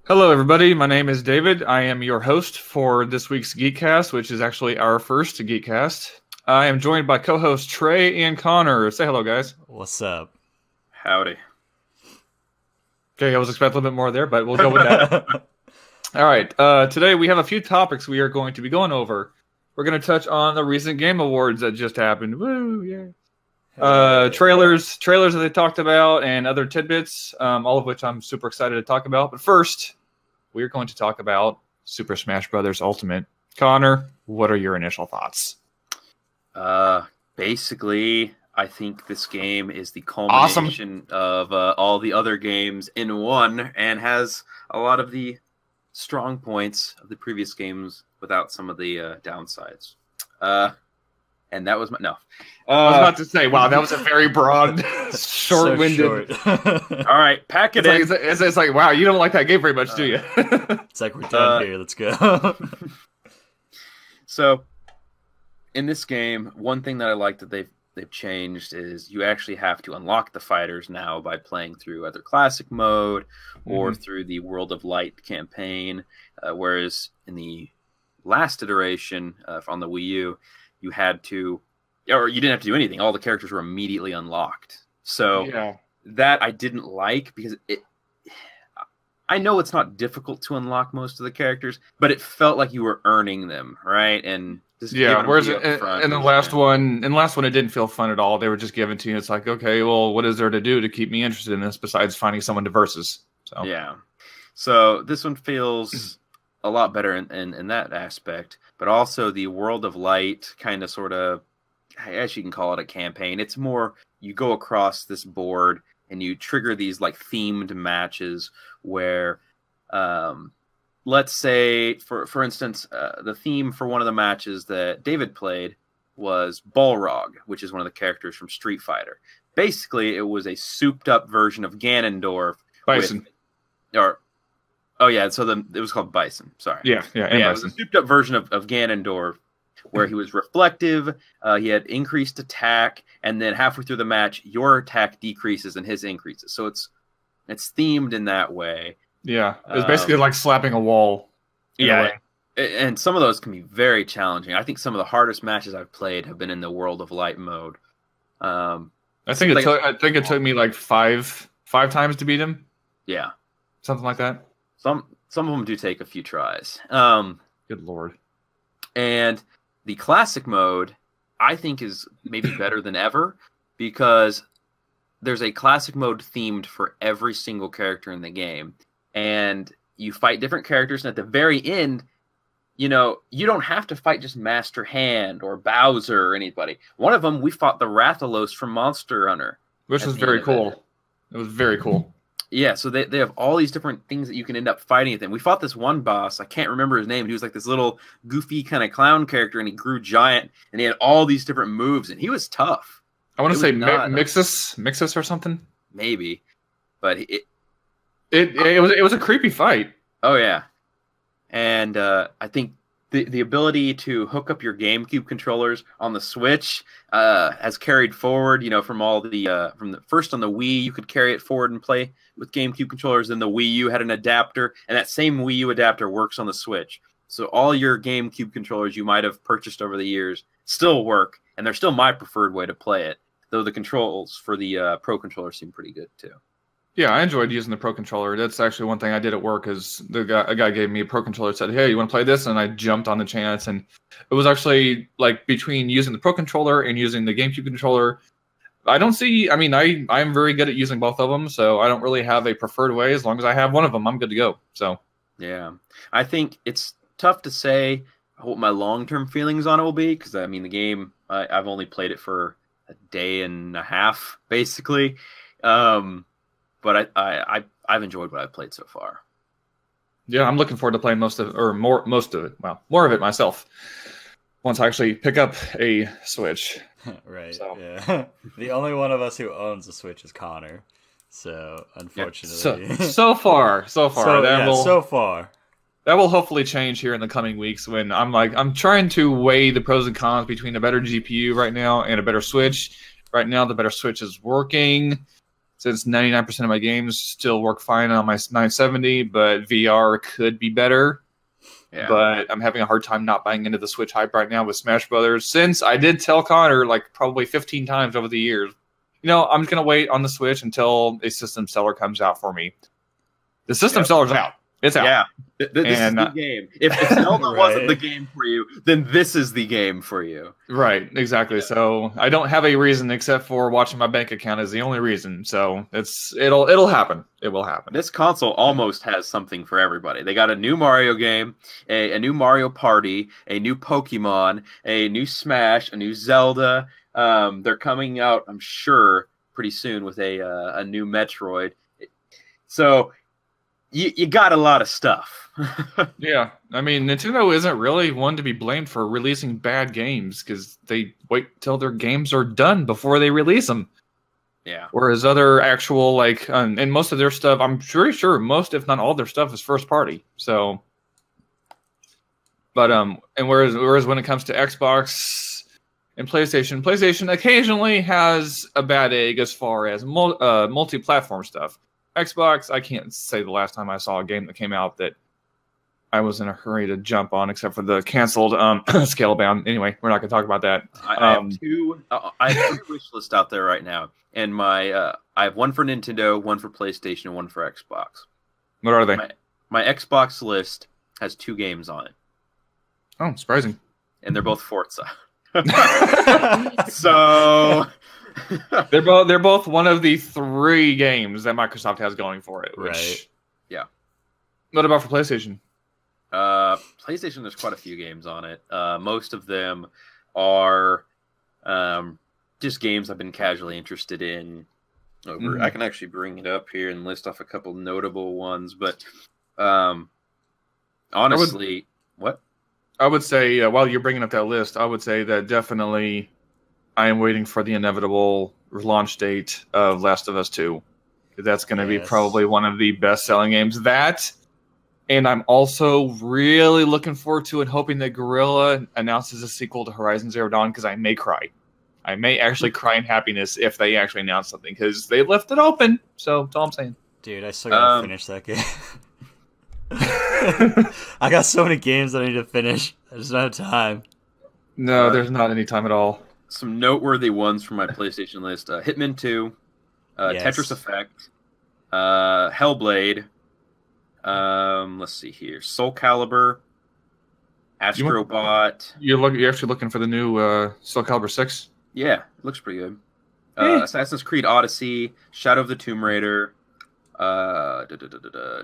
Hello, everybody. My name is David. I am your host for this week's GeekCast, which is actually our first GeekCast. I am joined by co-hosts Trey and Connor. Say hello, guys. What's up? Howdy. Okay, I was expecting a little bit more there, but we'll go with that. All right. Today we have a few topics we are going to be going over. We're going to touch on the recent Game Awards that just happened. Woo, yeah. Trailers that they talked about, and other tidbits, all of which I'm super excited to talk about. But first, we're going to talk about Super Smash Bros. Ultimate. Connor, what are your initial thoughts? Basically, I think this game is the culmination of all the other games in one, and has a lot of the strong points of the previous games without some of the downsides. And that was my no. I was about to say, wow, that was a very broad, short-winded. So short. All right, pack it in. It's like, wow, you don't like that game very much, do you? It's like we're done here. Let's go. So, in this game, one thing that I like that they've changed is you actually have to unlock the fighters now by playing through either classic mode or through the World of Light campaign. Whereas in the last iteration on the Wii U, you had to, or you didn't have to do anything. All the characters were immediately unlocked. So that I didn't like, because I know it's not difficult to unlock most of the characters, but it felt like you were earning them, right? And whereas in the last one, it didn't feel fun at all. They were just given to you. It's like, okay, well, what is there to do to keep me interested in this besides finding someone to versus? So yeah. So this one feels a lot better in that aspect, but also the World of Light kind of sort of, I guess you can call it a campaign. It's more, you go across this board and you trigger these like themed matches where, let's say, for instance, the theme for one of the matches that David played was Balrog, which is one of the characters from Street Fighter. Basically, it was a souped-up version of Ganondorf. Bison. It was called Bison. Sorry. Yeah, Bison. It was a souped-up version of Ganondorf, where he was reflective, he had increased attack, and then halfway through the match, your attack decreases and his increases. So it's themed in that way. Yeah, it's basically like slapping a wall. Yeah, and some of those can be very challenging. I think some of the hardest matches I've played have been in the World of Light mode. I think it took me like five times to beat him. Yeah, something like that. Some of them do take a few tries. Good lord. And the classic mode, I think, is maybe better than ever, because there's a classic mode themed for every single character in the game. And you fight different characters, and at the very end, you don't have to fight just Master Hand or Bowser or anybody. One of them, we fought the Rathalos from Monster Hunter. Which was very cool. It was very cool. Yeah, so they have all these different things that you can end up fighting at them. We fought this one boss, I can't remember his name. He was like this little goofy kind of clown character, and he grew giant, and he had all these different moves, and he was tough. I want to say Mixus or something. Maybe, but it was a creepy fight. Oh yeah, and I think the ability to hook up your GameCube controllers on the Switch has carried forward. From all the from the first on the Wii, you could carry it forward and play with GameCube controllers. Then the Wii U had an adapter, and that same Wii U adapter works on the Switch. So all your GameCube controllers you might have purchased over the years still work, and they're still my preferred way to play it. Though the controls for the Pro controller seem pretty good too. Yeah, I enjoyed using the Pro Controller. That's actually one thing I did at work, is a guy gave me a Pro Controller, said, hey, you want to play this? And I jumped on the chance, and it was actually like between using the Pro Controller and using the GameCube controller, I'm very good at using both of them, so I don't really have a preferred way. As long as I have one of them, I'm good to go. So yeah, I think it's tough to say what my long-term feelings on it will be, because the game, I've only played it for a day and a half, basically. But I've enjoyed what I've played so far. Yeah, I'm looking forward to playing most of it. Well, more of it myself once I actually pick up a Switch. Right. So. Yeah. The only one of us who owns a Switch is Connor. So unfortunately, so far. So far. That will hopefully change here in the coming weeks, when I'm trying to weigh the pros and cons between a better GPU right now and a better Switch. Right now, the better Switch is working. since 99% of my games still work fine on my 970, but VR could be better. Yeah. But I'm having a hard time not buying into the Switch hype right now with Smash Brothers, since I did tell Connor like probably 15 times over the years, I'm just going to wait on the Switch until a system seller comes out for me. The system seller's out. It's out. Yeah, this is the game. If Zelda wasn't the game for you, then this is the game for you. Right, exactly. Yeah. So I don't have a reason except for watching my bank account is the only reason. So it'll happen. It will happen. This console almost has something for everybody. They got a new Mario game, a new Mario Party, a new Pokemon, a new Smash, a new Zelda. They're coming out, I'm sure, pretty soon with a new Metroid. So you got a lot of stuff. Yeah. I mean, Nintendo isn't really one to be blamed for releasing bad games because they wait till their games are done before they release them. Yeah. Whereas other actual, and most of their stuff, I'm pretty sure most, if not all their stuff is first party. So, but, and whereas when it comes to Xbox and PlayStation occasionally has a bad egg as far as multi-platform stuff. Xbox, I can't say the last time I saw a game that came out that I was in a hurry to jump on, except for the canceled Scalebound. Anyway, we're not going to talk about that. I have two wish lists out there right now, and I have one for Nintendo, one for PlayStation, and one for Xbox. What are they? My Xbox list has 2 games on it. Oh, surprising. And they're both Forza. So they're both one of the 3 games that Microsoft has going for it. Right. Yeah. What about for PlayStation? PlayStation, there's quite a few games on it. Most of them are just games I've been casually interested in. I can actually bring it up here and list off a couple notable ones, but honestly, what? I would say, while you're bringing up that list, I would say that definitely I am waiting for the inevitable launch date of Last of Us 2. That's going to be probably one of the best-selling games. That, and I'm also really looking forward to and hoping that Guerrilla announces a sequel to Horizon Zero Dawn, because I may cry. I may actually cry in happiness if they actually announce something, because they left it open. So that's all I'm saying. Dude, I still gotta finish that game. I got so many games that I need to finish. I just don't have time. No, there's not any time at all. Some noteworthy ones from my PlayStation list: Hitman 2, Tetris Effect, Hellblade. Let's see here: Soul Calibur, Astrobot. You're actually looking for the new Soul Calibur 6? Yeah, it looks pretty good. Assassin's Creed Odyssey, Shadow of the Tomb Raider,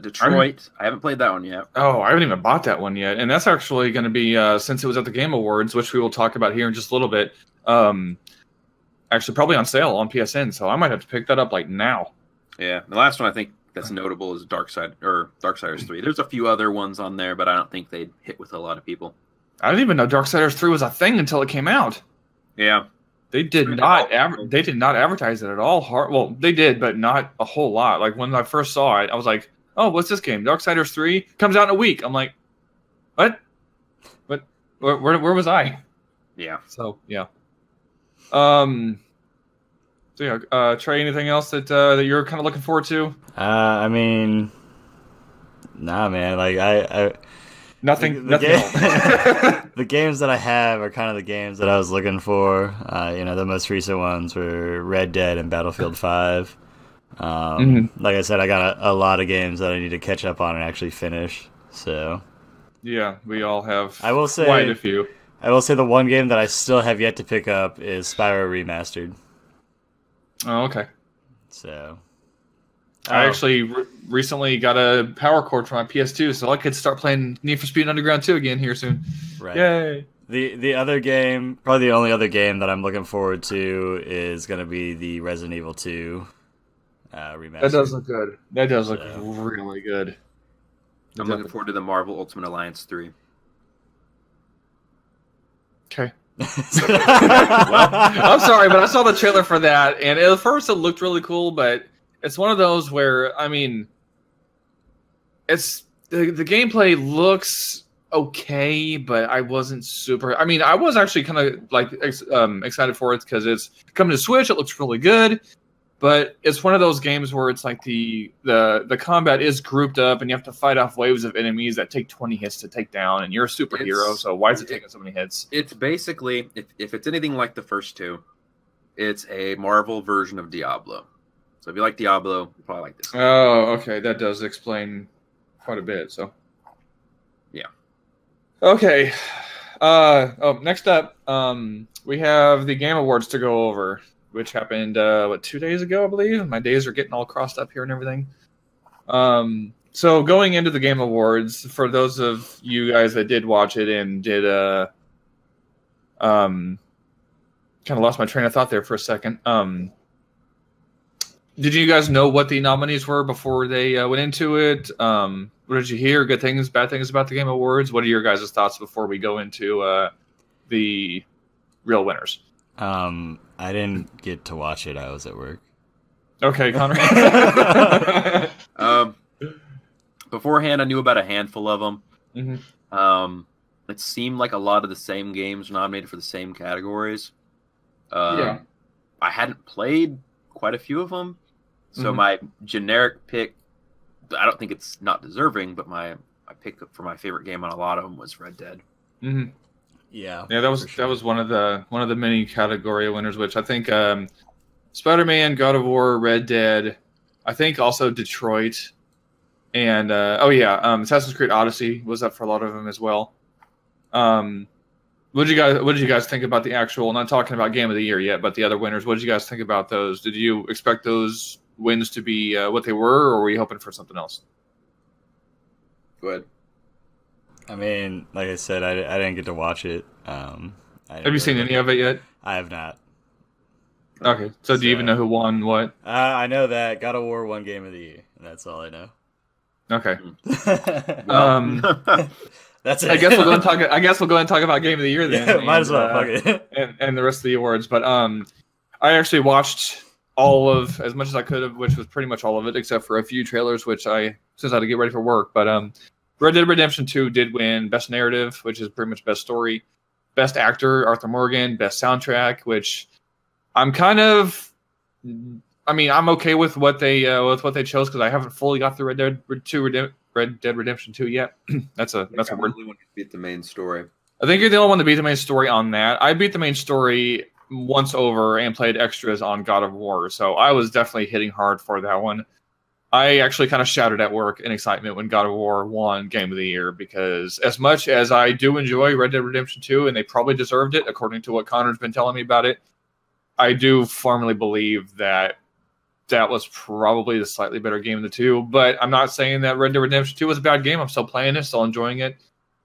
Detroit. I haven't played that one yet. Oh, I haven't even bought that one yet. And that's actually going to be, since it was at the Game Awards, which we will talk about here in just a little bit, actually probably on sale on PSN, so I might have to pick that up now. Yeah, the last one I think that's notable is Darksiders 3. There's a few other ones on there, but I don't think they'd hit with a lot of people. I didn't even know Darksiders 3 was a thing until it came out. Yeah. They did not advertise it at all. Well, they did, but not a whole lot. Like, when I first saw it, I was like, oh, what's this game? Darksiders 3 comes out in a week. I'm like, what? Where was I? Yeah. So, yeah. Trey, anything else that you're kind of looking forward to? I mean, nah, man. I Nothing. The games that I have are kind of the games that I was looking for. The most recent ones were Red Dead and Battlefield 5. Like I said, I got a lot of games that I need to catch up on and actually finish. So, yeah, we all have. I will say quite a few. I will say the one game that I still have yet to pick up is Spyro Remastered. Oh, okay. So, I actually recently got a power cord for my PS2, so I could start playing Need for Speed Underground 2 again here soon. Right. Yay! The other game, probably the only other game that I'm looking forward to is going to be the Resident Evil 2 remaster. That does look good. That does look really good. I'm looking forward to the Marvel Ultimate Alliance 3. Okay. Well, I'm sorry, but I saw the trailer for that, and at first it looked really cool, but it's one of those where, I mean, it's the gameplay looks okay, but I wasn't super. I mean, I was actually kind of excited for it because it's coming to Switch. It looks really good. But it's one of those games where it's like the combat is grouped up, and you have to fight off waves of enemies that take 20 hits to take down, and you're a superhero, so why is it taking so many hits? It's basically, if it's anything like the first two, it's a Marvel version of Diablo. So if you like Diablo, you probably like this. Oh, okay, that does explain quite a bit. So, yeah. Okay. Next up, we have the Game Awards to go over, which happened 2 days ago, I believe. My days are getting all crossed up here and everything. So going into the Game Awards, for those of you guys that did watch it and did kind of lost my train of thought there for a second. Did you guys know what the nominees were before they went into it? What did you hear? Good things, bad things about the Game Awards? What are your guys' thoughts before we go into the real winners? I didn't get to watch it. I was at work. Okay, Connor. Beforehand, I knew about a handful of them. Mm-hmm. It seemed like a lot of the same games nominated for the same categories. Yeah. I hadn't played quite a few of them, so Mhm. my generic pick, I don't think it's not deserving, but my pick for my favorite game on a lot of them was Red Dead. Mm-hmm. Yeah, that was one of the many category winners, which I think Spider-Man, God of War, Red Dead, I think also Detroit, and Assassin's Creed Odyssey was up for a lot of them as well. What did you guys think about the actual? Not talking about Game of the Year yet, but the other winners. What did you guys think about those? Did you expect those wins to be what they were, or were you hoping for something else? Go ahead. I mean, like I said, I didn't get to watch it. Have you seen any of it yet? I have not. Okay, so do you even know who won what? I know that God of War won Game of the Year, and that's all I know. Okay. That's it. I guess we'll go and talk. I guess we'll go and talk about Game of the Year then. Yeah, might as well. Fuck it. And the rest of the awards. But I actually watched all of as much as I could have, which was pretty much all of it, except for a few trailers, since I had to get ready for work. But Red Dead Redemption 2 did win Best Narrative, which is pretty much Best Story, Best Actor Arthur Morgan, Best Soundtrack, which I'm kind of. I mean, I'm okay with what they chose because I haven't fully got through Red Dead Redemption 2 yet. that's a word. Really want to beat the main story. I think you're the only one to beat the main story on that. I beat the main story once over and played extras on God of War, so I was definitely hitting hard for that one. I actually kind of shouted at work in excitement when God of War won Game of the Year because as much as I do enjoy Red Dead Redemption 2, and they probably deserved it according to what Connor's been telling me about it, I do firmly believe that was probably the slightly better game of the two. But I'm not saying that Red Dead Redemption 2 was a bad game. I'm still playing it, still enjoying it.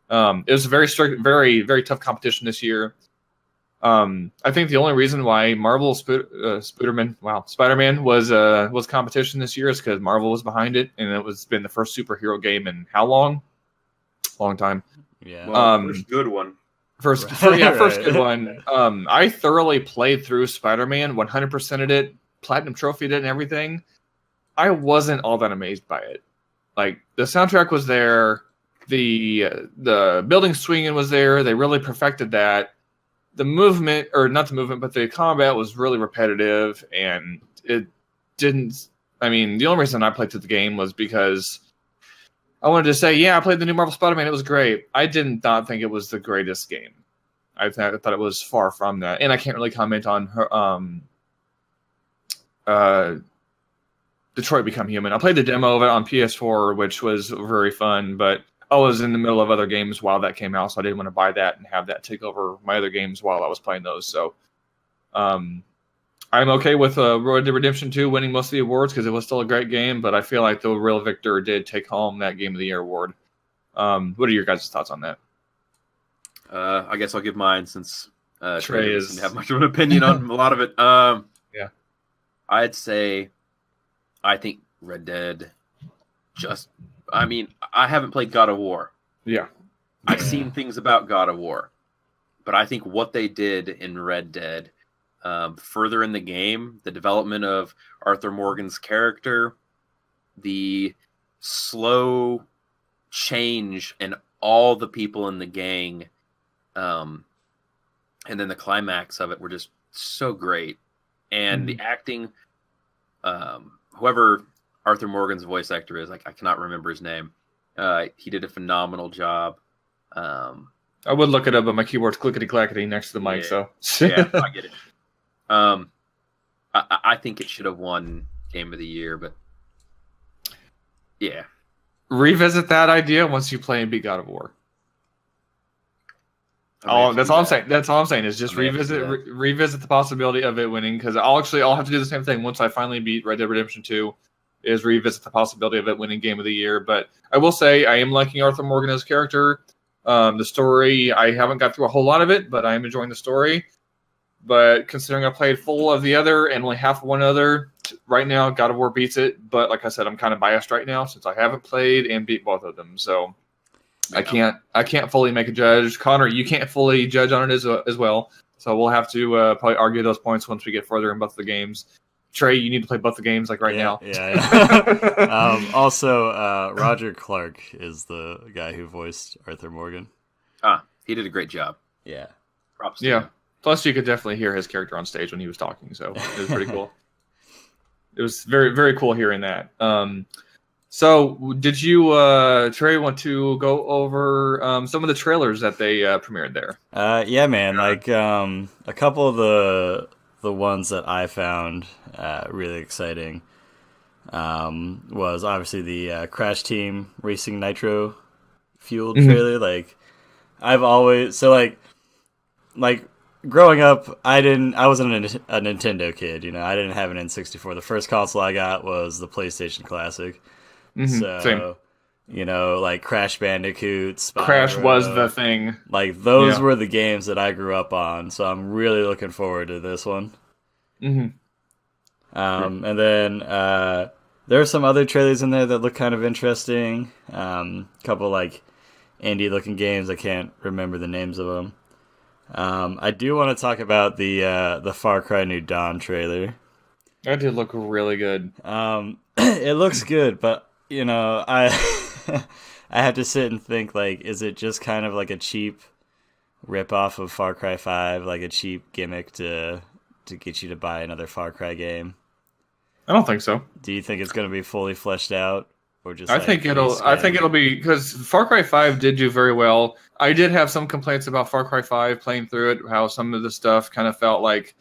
It was a very strict, very, very tough competition this year. I think the only reason why Spider-Man was competition this year is because Marvel was behind it, and it's been the first superhero game in how long? Long time. Yeah. First good one. First good one. I thoroughly played through Spider-Man, 100%ed it, platinum trophied it, and everything. I wasn't all that amazed by it. Like the soundtrack was there, the building swinging was there. They really perfected that. The movement, or not the movement, but the combat was really repetitive, and it didn't. I mean, the only reason I played through the game was because I wanted to say, yeah, I played the new Marvel Spider-Man. It was great. I did not think it was the greatest game. I thought it was far from that, and I can't really comment on her. Detroit Become Human. I played the demo of it on PS4, which was very fun, but I was in the middle of other games while that came out, so I didn't want to buy that and have that take over my other games while I was playing those. So I'm okay with Red Dead Redemption 2 winning most of the awards because it was still a great game, but I feel like the real victor did take home that Game of the Year award. What are your guys' thoughts on that? I guess I'll give mine since Trey doesn't have much of an opinion on a lot of it. Yeah. I'd say I think Red Dead I haven't played God of War. Yeah. I've seen things about God of War, but I think what they did in Red Dead, further in the game, the development of Arthur Morgan's character, the slow change in all the people in the gang, and then the climax of it were just so great. And the acting whoever Arthur Morgan's voice actor is, I cannot remember his name. He did a phenomenal job. I would look it up, but my keyboard's clickety-clackety next to the mic, so... Yeah, I get it. I think it should have won Game of the Year, but... Yeah. Revisit that idea once you play and beat God of War. That's all I'm saying. That's all I'm saying is just revisit the possibility of it winning, because I'll have to do the same thing once I finally beat Red Dead Redemption 2, is revisit the possibility of it winning Game of the Year. But I will say I am liking Arthur Morgan as character. The story, I haven't got through a whole lot of it, but I am enjoying the story. But considering I played full of the other and only half of one other, right now God of War beats it. But like I said, I'm kind of biased right now since I haven't played and beat both of them. So yeah. I can't fully make a judge. Connor, you can't fully judge on it as well. So we'll have to probably argue those points once we get further in both the games. Trey, you need to play both the games now. Yeah. Also, Roger Clark is the guy who voiced Arthur Morgan. He did a great job. Yeah. Props to him. Plus, you could definitely hear his character on stage when he was talking, so it was pretty cool. It was very, very cool hearing that. So, did you, Trey, want to go over some of the trailers that they premiered there? Yeah, man. Like a couple of the ones that I found really exciting was obviously the Crash Team Racing Nitro Fueled trailer. Like, I've always like growing up, I wasn't a Nintendo kid. You know, I didn't have an N64. The first console I got was the PlayStation Classic. So, same. You know, like Crash Bandicoot, Spyro, Crash was the thing. Like, those were the games that I grew up on. So I'm really looking forward to this one. And then there are some other trailers in there that look kind of interesting. Couple like indie looking games. I can't remember the names of them. I do want to talk about the Far Cry New Dawn trailer. That did look really good. It looks good, but you know, I have to sit and think, like, is it just kind of like a cheap rip-off of Far Cry 5, like a cheap gimmick to get you to buy another Far Cry game? I don't think so. Do you think it's going to be fully fleshed out, or just? I think it'll be, because Far Cry 5 did do very well. I did have some complaints about Far Cry 5 playing through it, how some of the stuff kind of felt like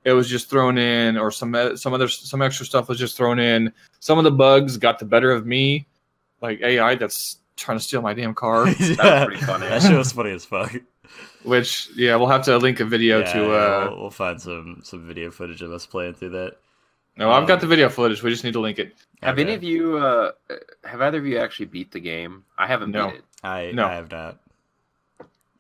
it was just thrown in, or some extra stuff was just thrown in. Some of the bugs got the better of me, like AI that's trying to steal my damn car. That was pretty funny. That shit was funny as fuck. Which, we'll have to link a video to. We'll find some video footage of us playing through that. No, I've got the video footage. We just need to link it. Have any of you? Have either of you actually beat the game? I haven't beat it. I have not.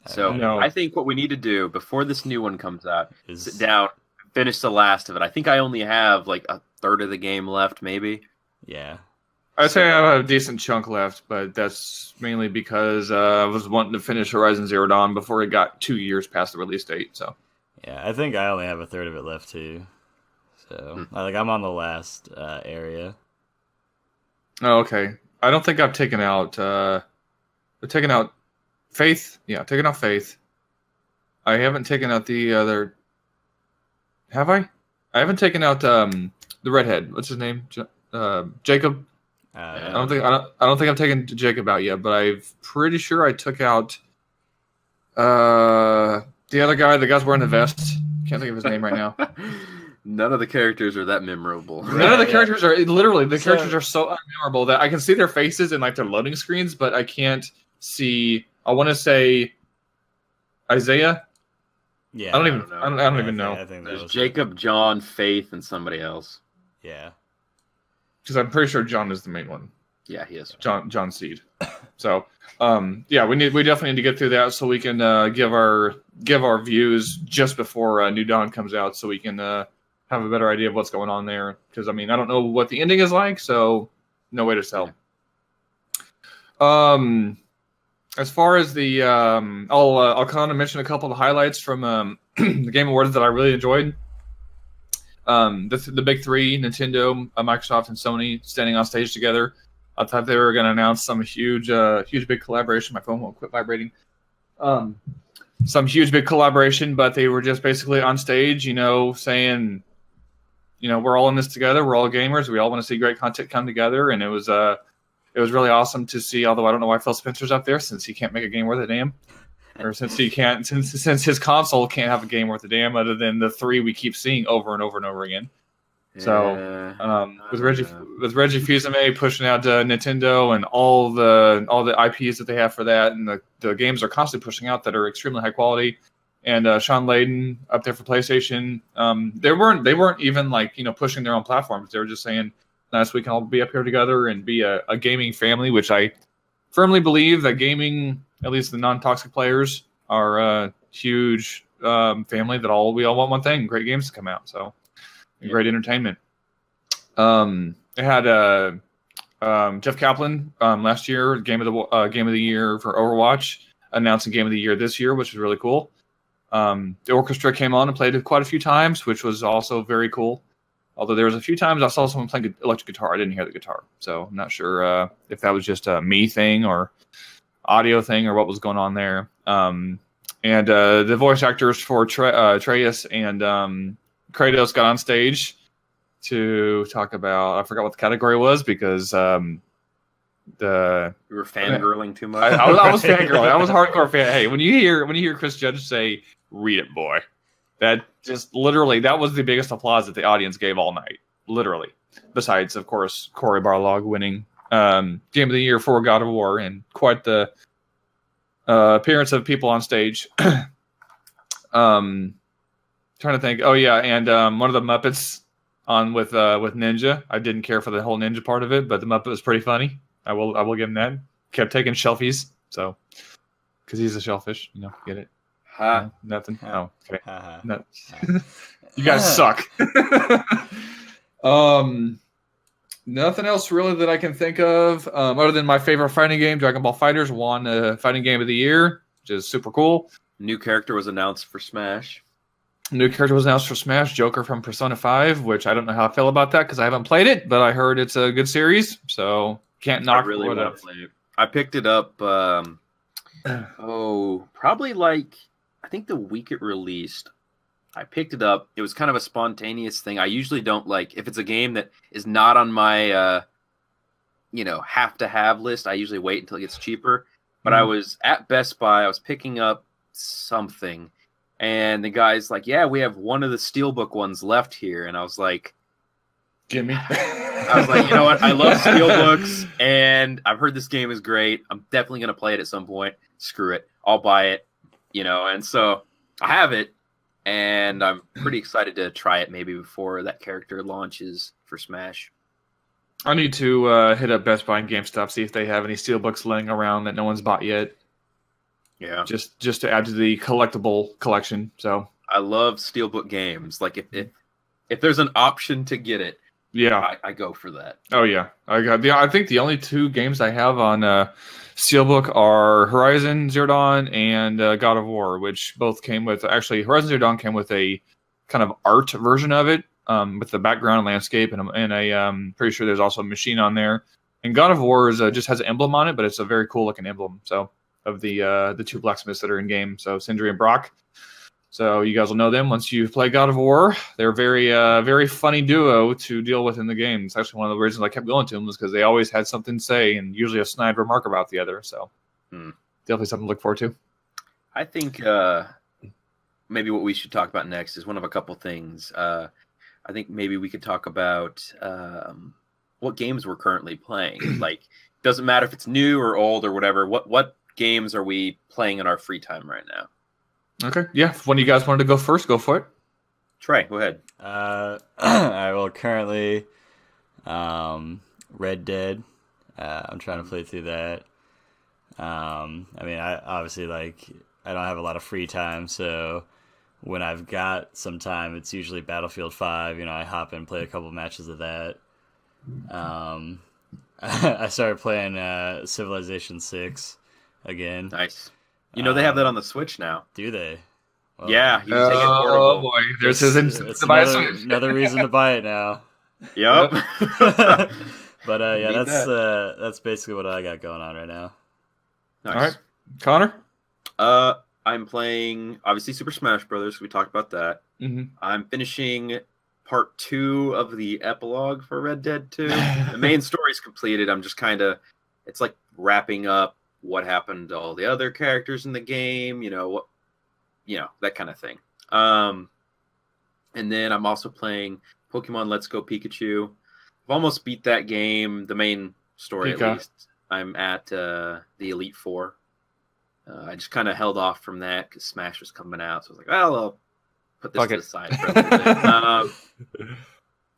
So I think what we need to do before this new one comes out is sit down, finish the last of it. I think I only have like a third of the game left, maybe. Yeah. I'd say I have a decent chunk left, but that's mainly because I was wanting to finish Horizon Zero Dawn before it got 2 years past the release date. So. Yeah, I think I only have a third of it left too. So I'm on the last area. Oh, okay. I don't think I've taken out. Taken out Faith. Yeah, taken out Faith. I haven't taken out the other. Have I? I haven't taken out the redhead. What's his name? Jacob. I don't think I've taken Jacob out yet, but I'm pretty sure I took out the other guy. The guy's wearing the vest. Can't think of his name right now. None of the characters are that memorable. None of the characters are literally characters are so unmemorable that I can see their faces in like their loading screens, but I can't see. I want to say Isaiah. Yeah, I don't even know. I think there's Jacob, John, Faith, and somebody else. Yeah, because I'm pretty sure John is the main one. Yeah, he is. John Seed. So, we definitely need to get through that so we can give our views just before New Dawn comes out, so we can have a better idea of what's going on there. Because I don't know what the ending is like, so no way to tell. As far as the, I'll kind of mention a couple of highlights from the Game Awards that I really enjoyed. The big three, Nintendo, Microsoft, and Sony, standing on stage together. I thought they were going to announce some huge big collaboration. My phone won't quit vibrating. Some huge big collaboration, but they were just basically on stage, saying, we're all in this together. We're all gamers. We all want to see great content come together, and it was really awesome to see. Although I don't know why Phil Spencer's up there, since he can't make a game worth a damn, or since his console can't have a game worth a damn, other than the 3 we keep seeing over and over and over again. So with Reggie Fils-Aimé pushing out Nintendo and all the IPs that they have for that, and the games are constantly pushing out that are extremely high quality, and Sean Layden up there for PlayStation, they weren't even like pushing their own platforms. They were just saying, nice, we can all be up here together and be a gaming family, which I firmly believe that gaming, at least the non-toxic players, are a huge family that we all want one thing: great games to come out. So. Great entertainment. It had Jeff Kaplan last year, game of the year for Overwatch, announcing game of the year this year, which was really cool. The orchestra came on and played it quite a few times, which was also very cool. Although there was a few times I saw someone playing electric guitar, I didn't hear the guitar, so I'm not sure if that was just a me thing or audio thing or what was going on there. And the voice actors for Atreus and Kratos got on stage to talk about, I forgot what the category was because you were fangirling too much. I was fangirling. I was hardcore fan. Hey, when you hear Chris Judge say "Read it, boy," that just literally that was the biggest applause that the audience gave all night. Literally, besides of course Cory Barlog winning Game of the Year for God of War and quite the appearance of people on stage. Trying to think. Oh yeah, and one of the Muppets on with Ninja. I didn't care for the whole Ninja part of it, but the Muppet was pretty funny. I will give him that. Kept taking shelfies, so because he's a shellfish, get it? Nothing. Oh, okay. No. You guys suck. Nothing else really that I can think of other than my favorite fighting game, Dragon Ball FighterZ, won Fighting Game of the Year, which is super cool. New character was announced for Smash. New character was announced for Smash, Joker from Persona 5, which I don't know how I feel about that because I haven't played it, but I heard it's a good series, so can't knock. I really want to play it. I picked it up, probably like, I think the week it released. I picked it up. It was kind of a spontaneous thing. I usually don't like, if it's a game that is not on my, have to have list, I usually wait until it gets cheaper. But I was at Best Buy, I was picking up something. And the guy's like, yeah, we have one of the Steelbook ones left here. And I was like, gimme. I was like, you know what? I love Steelbooks, and I've heard this game is great. I'm definitely going to play it at some point. Screw it. I'll buy it, And so I have it, and I'm pretty excited to try it maybe before that character launches for Smash. I need to hit up Best Buy and GameStop, see if they have any Steelbooks laying around that no one's bought yet. Yeah, just to add to the collectible collection. So I love Steelbook games. Like if there's an option to get it, yeah, I go for that. Oh yeah, I think the only 2 games I have on Steelbook are Horizon Zero Dawn and God of War, which both came with Horizon Zero Dawn came with a kind of art version of it with the background and landscape, and a pretty sure there's also a machine on there. And God of War just has an emblem on it, but it's a very cool looking emblem. So. Of the 2 blacksmiths that are in game, so Sindri and Brock. So you guys will know them once you play God of War. They're very very funny duo to deal with in the game. It's actually one of the reasons I kept going to them was because they always had something to say and usually a snide remark about the other. So definitely something to look forward to. I think maybe what we should talk about next is one of a couple things. I think maybe we could talk about what games we're currently playing. Like, doesn't matter if it's new or old or whatever. What games are we playing in our free time right now? Okay, yeah. If one of you guys wanted to go first, go for it. Trey, go ahead. All right, well, currently, Red Dead. I'm trying to play through that. I obviously, I don't have a lot of free time, so when I've got some time, it's usually Battlefield 5. I hop in and play a couple matches of that. I started playing Civilization 6 again. Nice. They have that on the Switch now. Do they? Well, yeah, you can take it portable. Oh boy, there's another reason to buy it now. Yep. But yeah, that's basically what I got going on right now. Nice. All right, Connor. I'm playing obviously Super Smash Brothers. We talked about that. Mm-hmm. I'm finishing part 2 of the epilogue for Red Dead 2. The main story's completed. I'm just kind of, it's like wrapping up what happened to all the other characters in the game, that kind of thing. And then I'm also playing Pokemon Let's Go Pikachu. I've almost beat that game, the main story at least. I'm at the Elite Four. I just kind of held off from that because Smash was coming out. So I was like, well, I'll put this to the side for a little bit.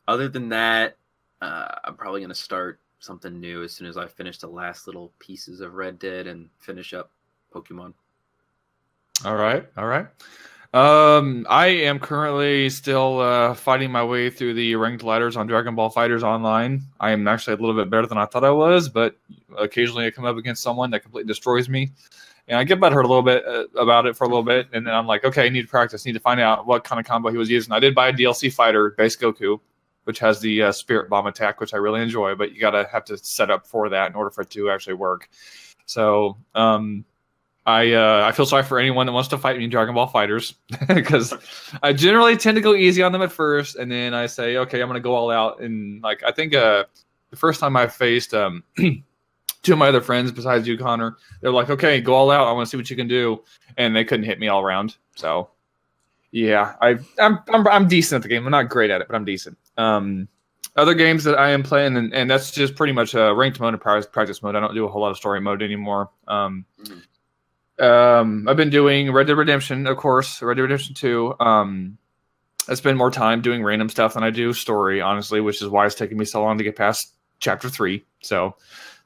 Other than that, I'm probably going to start something new as soon as I finish the last little pieces of Red Dead and finish up Pokemon. All right. I am currently still fighting my way through the ranked ladders on Dragon Ball FighterZ Online. I am actually a little bit better than I thought I was, but occasionally I come up against someone that completely destroys me. And I get butthurt a little bit about it for a little bit, and then I'm like, okay, I need to practice, need to find out what kind of combo he was using. I did buy a DLC fighter, Base Goku, which has the Spirit Bomb attack, which I really enjoy, but you have to set up for that in order for it to actually work. So I feel sorry for anyone that wants to fight me in Dragon Ball FighterZ, because I generally tend to go easy on them at first, and then I say, okay, I'm going to go all out. And I think the first time I faced two of my other friends besides you, Connor, they're like, okay, go all out. I want to see what you can do. And they couldn't hit me all around. So yeah, I'm decent at the game. I'm not great at it, but I'm decent. Other games that I am playing, and that's just pretty much ranked mode and practice mode. I don't do a whole lot of story mode anymore. I've been doing Red Dead Redemption, of course, Red Dead Redemption 2. I spend more time doing random stuff than I do story, honestly, which is why it's taking me so long to get past Chapter 3. So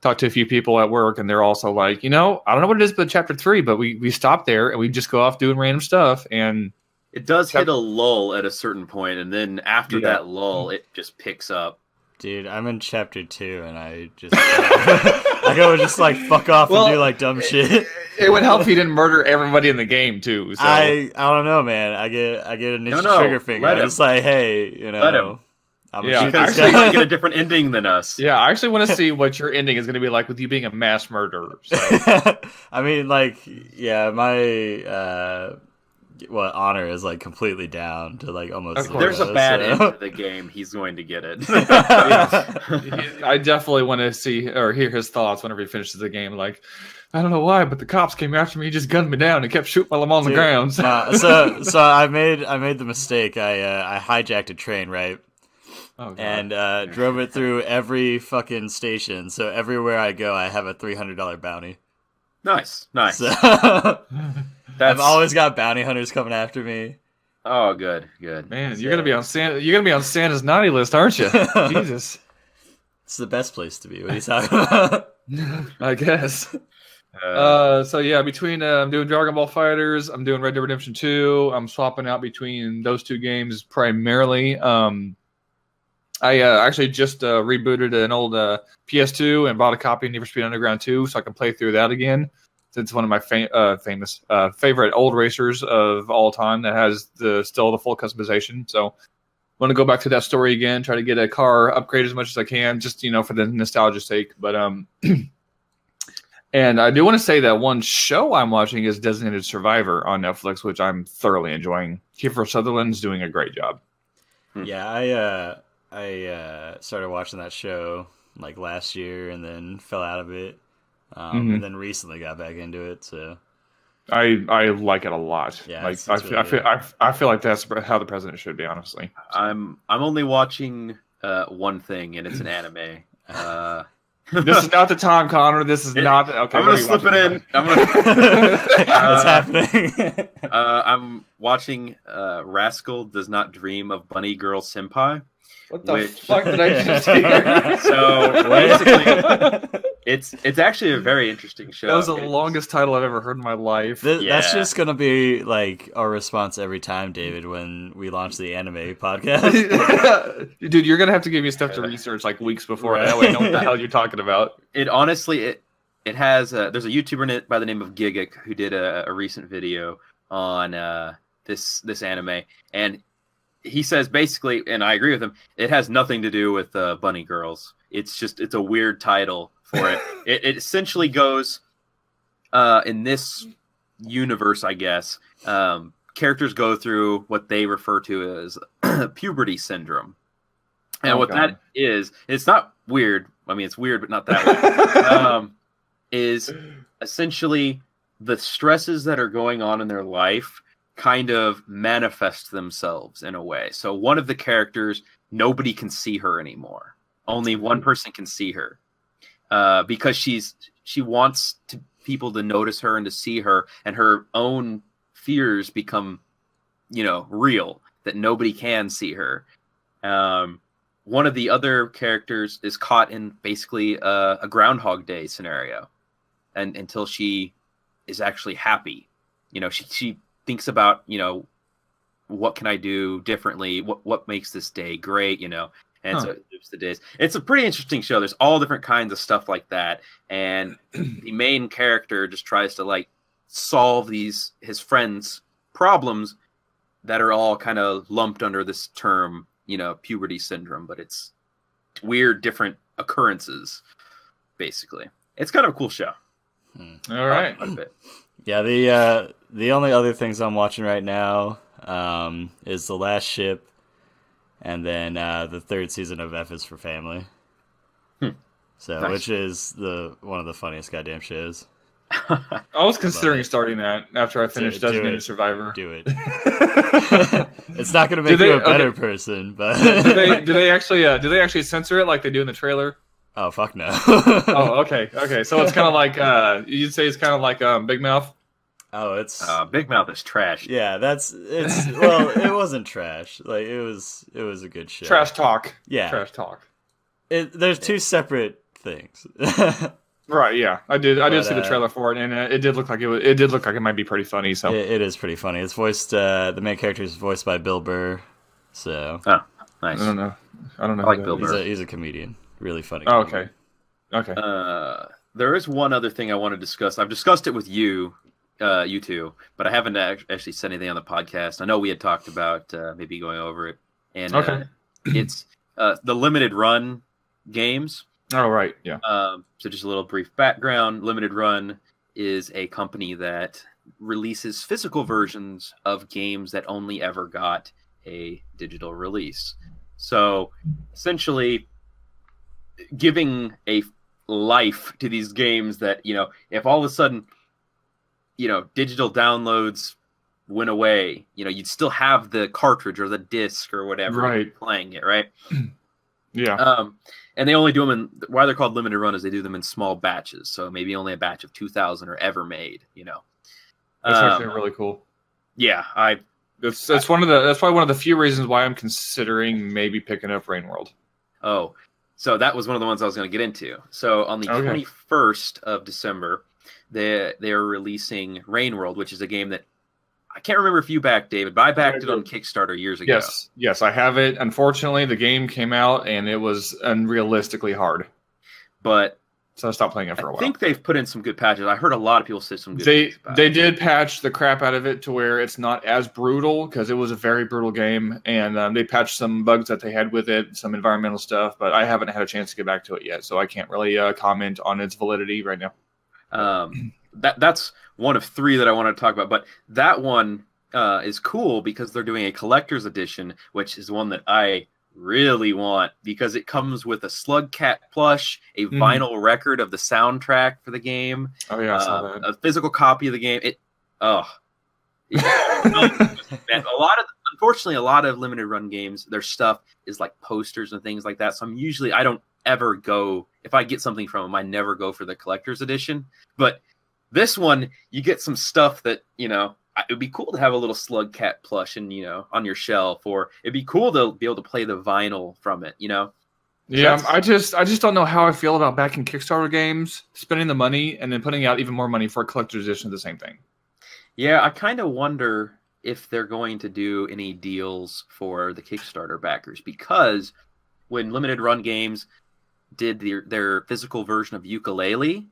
talked to a few people at work, and they're also like, I don't know what it is about Chapter 3, but we stop there, and we just go off doing random stuff, and it does hit a lull at a certain point, and then after that lull, it just picks up. Dude, I'm in Chapter 2, and I just I go just fuck off and do dumb shit. It would help if you didn't murder everybody in the game too. So. I don't know, man. I get an itchy trigger finger. I'm just like, hey, let him. Because you get a different ending than us. Yeah, I actually want to see what your ending is going to be like with you being a mass murderer. So. I mean, my honor is completely down to almost. If there's a bad end to the game, he's going to get it. I definitely want to see or hear his thoughts whenever he finishes the game. I don't know why, but the cops came after me. He just gunned me down and kept shooting while I'm on the ground. So I made the mistake. I hijacked a train, right? Oh, and drove it through every fucking station. So everywhere I go, I have a $300 bounty. Nice. So I've always got bounty hunters coming after me. Oh, good. Man, you're gonna be on Santa's naughty list, aren't you? Jesus, it's the best place to be. What are you talking about? I guess. So yeah, between I'm doing Dragon Ball FighterZ, I'm doing Red Dead Redemption 2. I'm swapping out between those two games primarily. I actually just rebooted an old PS2 and bought a copy of Need for Speed Underground 2 so I can play through that again. It's one of my favorite old racers of all time that has still the full customization. So I want to go back to that story again, try to get a car upgrade as much as I can, just for the nostalgia's sake. But and I do want to say that one show I'm watching is Designated Survivor on Netflix, which I'm thoroughly enjoying. Kiefer Sutherland's doing a great job. Yeah, I started watching that show last year and then fell out of it, and then recently got back into it. So I like it a lot. Yeah, I feel like that's how the president should be. Honestly, I'm only watching one thing, and it's an anime. This is not the time, Connor. This is not. Okay, I'm gonna slip it in. It's happening. I'm watching Rascal Does Not Dream of Bunny Girl Senpai. What the fuck did I just hear? So basically, it's actually a very interesting show. That was the longest title I've ever heard in my life. That's just gonna be our response every time, David, when we launch the anime podcast. Dude, you're gonna have to give me stuff to research weeks before. That way I know what the hell you're talking about. It honestly, it has. There's a YouTuber by the name of Gigguk who did a recent video on this anime, and he says basically, and I agree with him, it has nothing to do with bunny girls. It's a weird title for it. It essentially goes in this universe, I guess. characters go through what they refer to as puberty syndrome. And what God. that is, it's not weird. I mean, it's weird, but not that way. Is essentially the stresses that are going on in their life kind of manifest themselves in a way. So one of the characters, nobody can see her anymore. Only one person can see her because she wants people to notice her and to see her, and her own fears become, real, that nobody can see her. One of the other characters is caught in basically a Groundhog Day scenario, and until she is actually happy, she thinks about, what can I do differently? What makes this day great? And so it's the days. It's a pretty interesting show. There's all different kinds of stuff like that, and the main character just tries to solve his friends' problems that are all kind of lumped under this term, puberty syndrome, but it's weird, different occurrences. Basically, it's kind of a cool show. All right. Yeah, the only other things I'm watching right now is The Last Ship, and then the third season of F is for Family. So, Nice. which is one of the funniest goddamn shows. I was considering starting that after I finished Designated Survivor. Do it. It's not going to make you a better person, but do they actually censor it like they do in the trailer? Oh, fuck no. Oh, okay. So it's kind of like you'd say it's kind of like Big Mouth. Oh, it's Big Mouth is trash. Yeah, well, it wasn't trash. It was a good show. Trash talk. Yeah, trash talk. There's two separate things. Right. Yeah, I did see the trailer for it, and it did look like it did look like it might be pretty funny. So it is pretty funny. It's voiced. The main character is voiced by Bill Burr. So nice. I don't know. I like Bill Burr. He's a comedian. Really funny. Oh, okay. There is one other thing I want to discuss. I've discussed it with you two, but I haven't actually said anything on the podcast. I know we had talked about maybe going over it, and it's the limited run games. Oh, right, yeah. So just a little brief background. Limited Run is a company that releases physical versions of games that only ever got a digital release. So essentially giving a life to these games that, if all of a sudden, digital downloads went away, you'd still have the cartridge or the disc or whatever playing it, right? Yeah. And they only do them why they're called limited run is they do them in small batches. So maybe only a batch of 2,000 are ever made, That's actually really cool. Yeah. That's probably one of the few reasons why I'm considering maybe picking up Rain World. Oh, so that was one of the ones I was going to get into. So on the 21st of December, they are releasing Rain World, which is a game that I can't remember if you backed, David, but I backed it on Kickstarter years ago. Yes, I have it. Unfortunately, the game came out and it was unrealistically hard. So I stopped playing it for a while. I think they've put in some good patches. I heard a lot of people say some good things about They did patch the crap out of it to where it's not as brutal, because it was a very brutal game, and they patched some bugs that they had with it, some environmental stuff, but I haven't had a chance to get back to it yet, so I can't really comment on its validity right now. That's one of three that I want to talk about, but that one is cool because they're doing a collector's edition, which is one that I really want because it comes with a Slug Cat plush, a vinyl record of the soundtrack for the game. Oh yeah, I saw that. A physical copy of the game. Man, unfortunately, a lot of limited run games, their stuff is like posters and things like that. So I don't ever go, if I get something from them, I never go for the collector's edition. But this one, you get some stuff that, it would be cool to have a little Slug Cat plush and, on your shelf, or it'd be cool to be able to play the vinyl from it, Yeah, I just don't know how I feel about backing Kickstarter games, spending the money, and then putting out even more money for a collector's edition of the same thing. Yeah, I kind of wonder if they're going to do any deals for the Kickstarter backers, because when Limited Run Games did their physical version of Yooka-Laylee,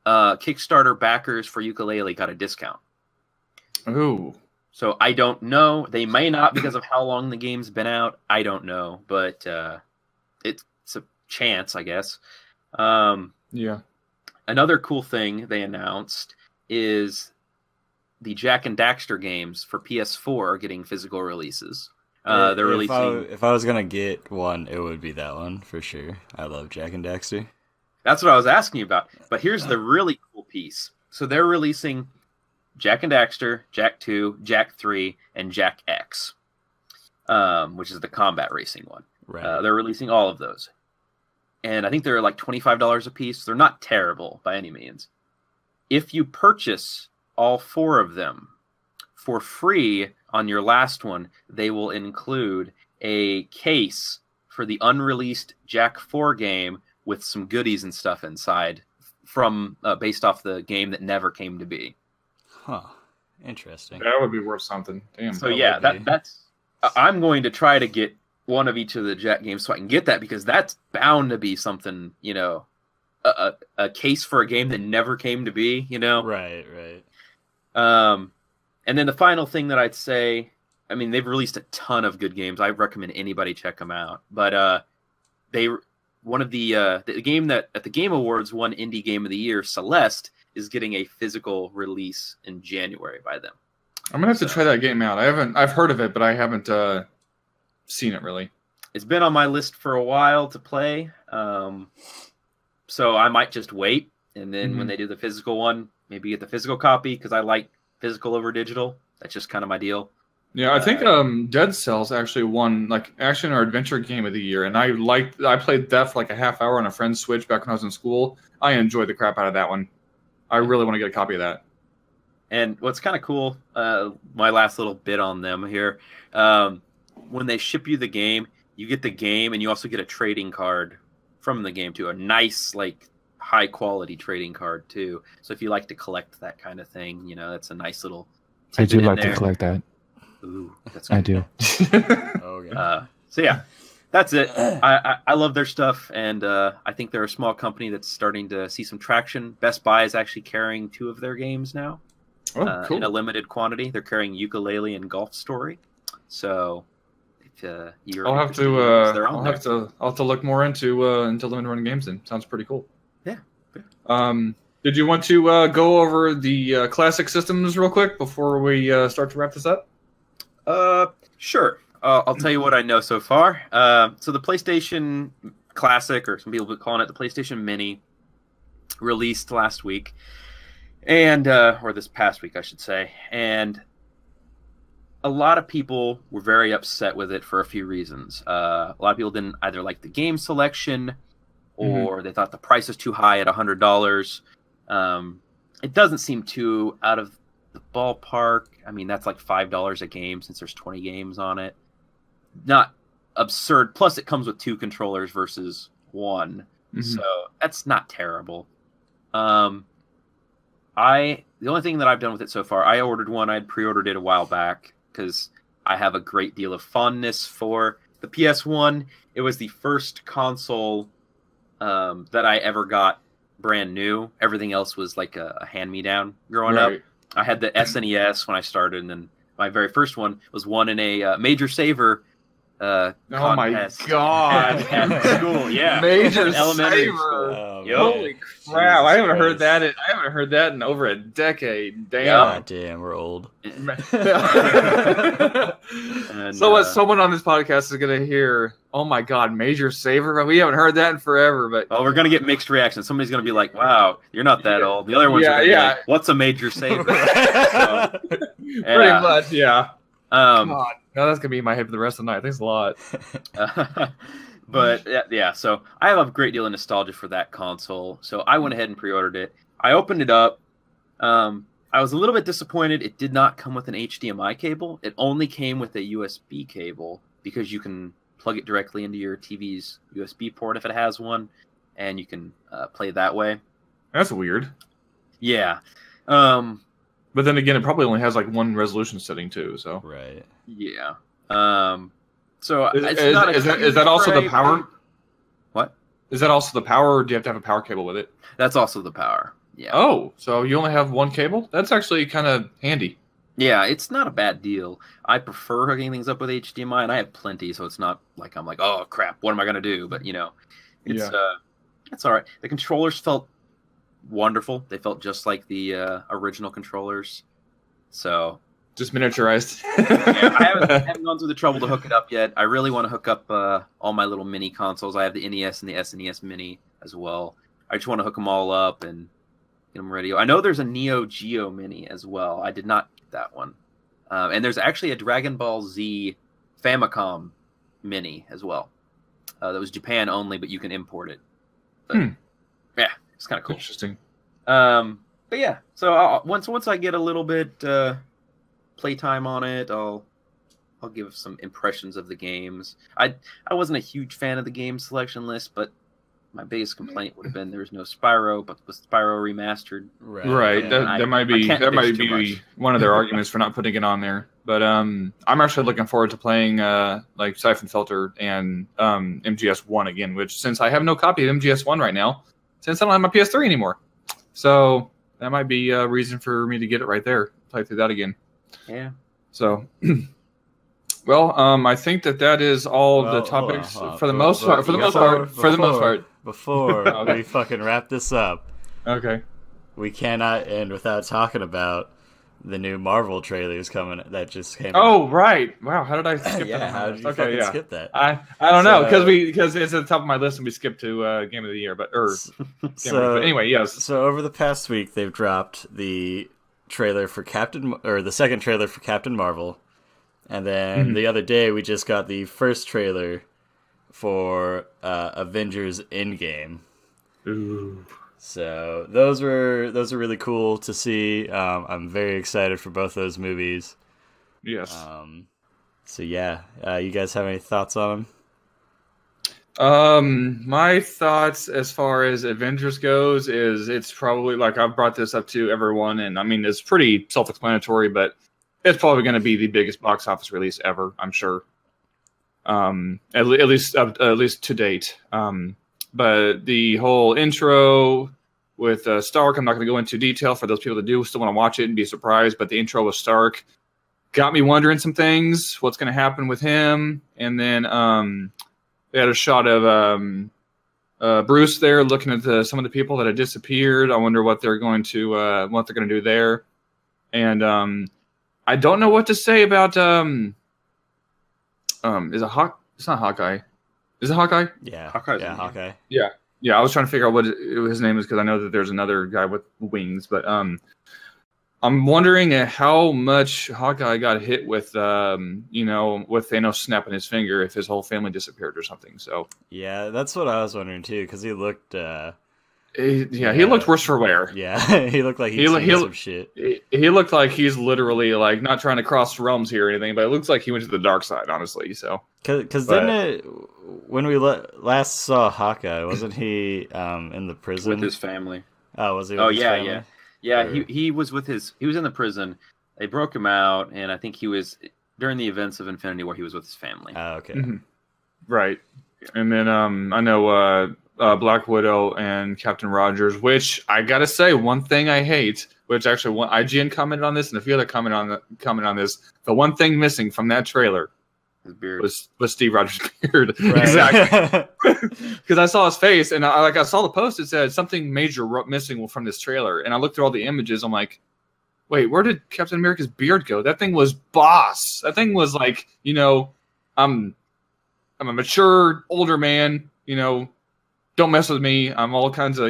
Kickstarter backers for Yooka-Laylee got a discount. Ooh. So I don't know. They may not because of how long the game's been out. I don't know, but it's a chance, I guess. Yeah. Another cool thing they announced is the Jack and Daxter games for PS4 are getting physical releases. They're releasing. If I was gonna get one, it would be that one for sure. I love Jack and Daxter. That's what I was asking you about. But here's the really cool piece. So they're releasing Jack and Daxter, Jack 2, Jack 3, and Jack X, which is the combat racing one. Right. They're releasing all of those. And I think they're like $25 a piece. They're not terrible by any means. If you purchase all 4 of them for free on your last one, they will include a case for the unreleased Jack 4 game with some goodies and stuff inside from based off the game that never came to be. Huh. Interesting. That would be worth something. Damn. So yeah, that's. I'm going to try to get one of each of the Jack games so I can get that, because that's bound to be something, a case for a game that never came to be, Right. And then the final thing that I'd say, I mean, they've released a ton of good games. I recommend anybody check them out. But one of the game that at the Game Awards won Indie Game of the Year, Celeste, is getting a physical release in January by them. I'm gonna have to try that game out. I've heard of it, but I haven't seen it really. It's been on my list for a while to play, so I might just wait, and then when they do the physical one, maybe get the physical copy, because I like physical over digital. That's just kind of my deal. Yeah, I think Dead Cells actually won like action or adventure game of the year, and I played that for like a half hour on a friend's Switch back when I was in school. I enjoyed the crap out of that one. I really want to get a copy of that. And what's kind of cool, my last little bit on them here, when they ship you the game, you get the game, and you also get a trading card from the game too. A nice, like, high quality trading card too. So if you like to collect that kind of thing, that's a nice little. I do like to collect that. Ooh, that's I do. Okay. So yeah, that's it. I love their stuff, and I think they're a small company that's starting to see some traction. Best Buy is actually carrying 2 of their games now. Oh, cool. In a limited quantity. They're carrying Yooka-Laylee and Golf Story. So if you're I'll have to look more into limited run games then. Sounds pretty cool. Yeah. Did you want to go over the classic systems real quick before we start to wrap this up? Sure. I'll tell you what I know so far. So the PlayStation Classic, or some people would call it the PlayStation Mini, released last week, and or this past week, I should say. And a lot of people were very upset with it for a few reasons. A lot of people didn't either like the game selection, or they thought the price was too high at $100. It doesn't seem too out of the ballpark. I mean, that's like $5 a game since there's 20 games on it. Not absurd. Plus, it comes with 2 controllers versus 1, so that's not terrible. The only thing that I've done with it so far, I ordered one. I'd pre-ordered it a while back because I have a great deal of fondness for the PS1. It was the first console that I ever got brand new. Everything else was like a hand-me-down growing up. I had the SNES when I started, and then my very first one was won in a Major Saver contest. Oh my god! At school, yeah. Major Elementary Saver. school. Holy crap! I haven't heard that. I haven't heard that in over a decade. Damn. God damn, we're old. And, so what? Someone on this podcast is gonna hear, "Oh my god, Major Saver." We haven't heard that in forever, but we're gonna get mixed reactions. Somebody's gonna be like, "Wow, you're not that old." The other ones are gonna be like, "What's a Major Saver?" Pretty much, yeah. God. No, that's gonna be in my head for the rest of the night. Thanks a lot. But yeah, so I have a great deal of nostalgia for that console. So I went ahead and pre-ordered it. I opened it up. I was a little bit disappointed. It did not come with an HDMI cable. It only came with a USB cable, because you can plug it directly into your TV's USB port if it has one, and you can play that way. That's weird. Yeah. But then again, it probably only has like 1 resolution setting too. So Right. Yeah. So is that also the power? What? Is that also the power, or do you have to have a power cable with it? That's also the power. Yeah. Oh, so you only have 1 cable? That's actually kind of handy. Yeah, it's not a bad deal. I prefer hooking things up with HDMI, and I have plenty, so it's not like I'm like, oh crap, what am I gonna do? But it's all right. The controllers felt wonderful. They felt just like the original controllers. So just miniaturized. Yeah, I haven't gone through the trouble to hook it up yet. I really want to hook up all my little mini consoles. I have the NES and the SNES Mini as well. I just want to hook them all up and get them ready. I know there's a Neo Geo Mini as well. I did not get that one. And there's actually a Dragon Ball Z Famicom Mini as well. That was Japan only, but you can import it. But, yeah, it's kind of cool. Interesting. But yeah, so once I get a little bit playtime on it, I'll give some impressions of the games. I wasn't a huge fan of the game selection list, but my biggest complaint would have been there was no Spyro, but with Spyro remastered. Right. That might be one of their arguments for not putting it on there. But I'm actually looking forward to playing like Siphon Filter and MGS1 again, which since I have no copy of MGS1 right now, since I don't have my PS3 anymore. So that might be a reason for me to get it right there. Play through that again. Yeah. So well, I think that is all the topics for the most part. Before we fucking wrap this up, okay, we cannot end without talking about the new Marvel trailers that just came out. Oh, right. Wow, how did I skip that? How did you skip that? I don't know, because it's at the top of my list and we skipped to Game of the Year, but anyway, yes. So over the past week, they've dropped the trailer for the second trailer for Captain Marvel, and then the other day we just got the first trailer for Avengers Endgame. Ooh. So those are really cool to see. I'm very excited for both those movies. Yes. So yeah, you guys have any thoughts on them? My thoughts as far as Avengers goes is it's probably, like, I've brought this up to everyone, and I mean it's pretty self-explanatory, but it's probably going to be the biggest box office release ever, I'm sure. At least to date. But the whole intro with Stark, I'm not going to go into detail for those people that do still want to watch it and be surprised, but the intro with Stark got me wondering some things, what's going to happen with him. And then they had a shot of Bruce there looking at some of the people that had disappeared. I wonder what they're going to do there. And I don't know what to say about it's not Hawkeye. Is it Hawkeye? Yeah. Hawkeye. Yeah. I was trying to figure out what his name is because I know that there's another guy with wings, but I'm wondering how much Hawkeye got hit with with Thanos snapping his finger if his whole family disappeared or something. So yeah, that's what I was wondering too, because he looked. He looked worse for wear. Yeah, he looked like he some shit. He looked like he's literally like not trying to cross realms here or anything, but it looks like he went to the dark side, honestly. So because when we last saw Hawkeye, wasn't he in the prison with his family? Oh, was he? He was with he was in the prison. They broke him out, and I think he was during the events of Infinity War. He was with his family. Oh, okay. Mm-hmm. Right, and then I know. Black Widow and Captain Rogers, which I gotta say, one thing I hate, which actually one IGN commented on this, and a few other comment on this. The one thing missing from that trailer his beard was Steve Rogers' beard. Right. Exactly, because I saw his face, and I saw the post. It said something major missing from this trailer, and I looked through all the images. I'm like, wait, where did Captain America's beard go? That thing was boss. That thing was like, I'm a mature older man, Don't mess with me. I'm all kinds of,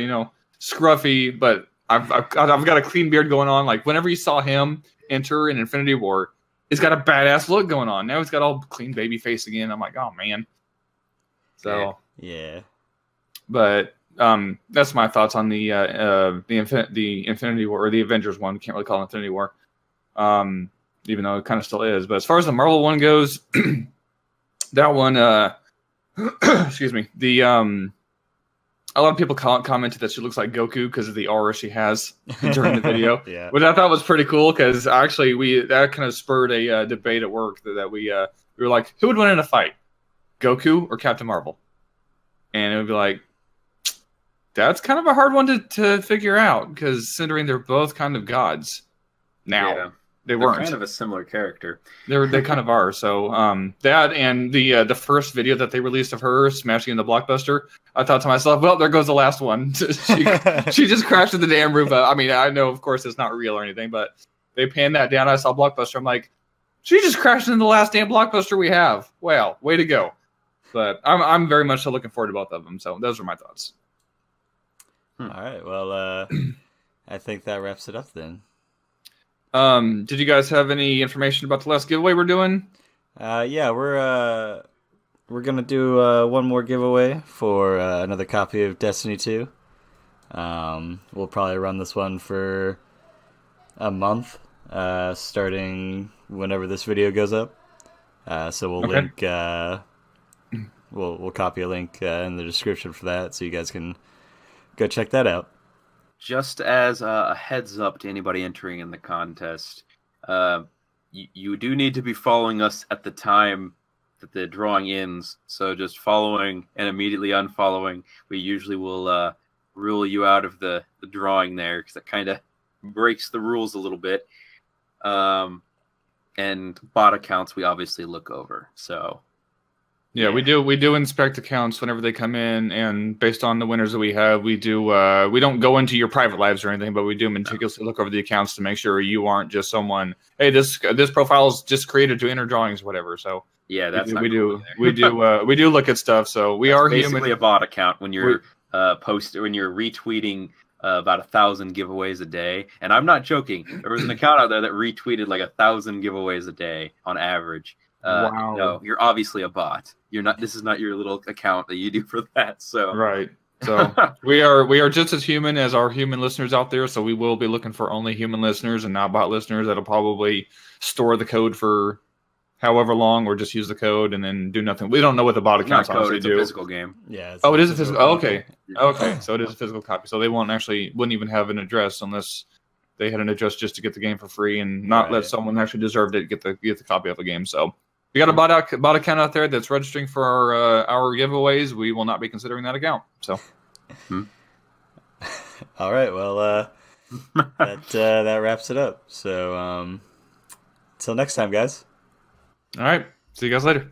scruffy, but I've got a clean beard going on. Like whenever you saw him enter in Infinity War, he's got a badass look going on. Now he's got all clean baby face again. I'm like, oh man. So yeah. But that's my thoughts on the Infinity War or the Avengers one. Can't really call it Infinity War, even though it kind of still is. But as far as the Marvel one goes, that one, excuse me, a lot of people commented that she looks like Goku because of the aura she has during the video, yeah. Which I thought was pretty cool because actually that kind of spurred a debate at work that we were like, who would win in a fight, Goku or Captain Marvel? And it would be like, that's kind of a hard one to figure out because considering they're both kind of gods now. They're kind of a similar character. They kind of are. So that and the first video that they released of her smashing in the Blockbuster, I thought to myself, well, there goes the last one. She just crashed in the damn roof. I mean, I know, of course, it's not real or anything, but they panned that down. I saw Blockbuster. I'm like, she just crashed into the last damn Blockbuster we have. Well, way to go. But I'm very much so looking forward to both of them. So those are my thoughts. All right. Well, I think that wraps it up then. Did you guys have any information about the last giveaway we're doing? Yeah, we're gonna do one more giveaway for another copy of Destiny 2. We'll probably run this one for a month, starting whenever this video goes up. So we'll link. We'll copy a link in the description for that, so you guys can go check that out. Just as a heads up to anybody entering in the contest, you do need to be following us at the time that the drawing ends. So just following and immediately unfollowing, we usually will rule you out of the drawing there, because that kind of breaks the rules a little bit. And bot accounts we obviously look over. So yeah, we do inspect accounts whenever they come in, and based on the winners that we have, we don't go into your private lives or anything, but we do meticulously look over the accounts to make sure you aren't just someone, hey, this profile is just created to enter drawings, whatever. So yeah, that's we do look at stuff. So we are basically human. A bot account when you're when you're retweeting about 1,000 giveaways a day, and I'm not joking. There was an account out there that retweeted like 1,000 giveaways a day on average. Wow. No, you're obviously a bot. You're not. This is not your little account that you do for that. So right. So we are just as human as our human listeners out there. So we will be looking for only human listeners and not bot listeners that'll probably store the code for however long, or just use the code and then do nothing. We don't know what the bot accounts honestly do. It's a physical game. Yeah. It is a physical. Oh, okay. Okay. So it is a physical copy. So they wouldn't even have an address unless they had an address just to get the game for free, and not let someone actually deserved it get the copy of the game. So if you got a bot account out there that's registering for our giveaways, we will not be considering that account. So. All right. Well, that wraps it up. So until next time, guys. All right. See you guys later.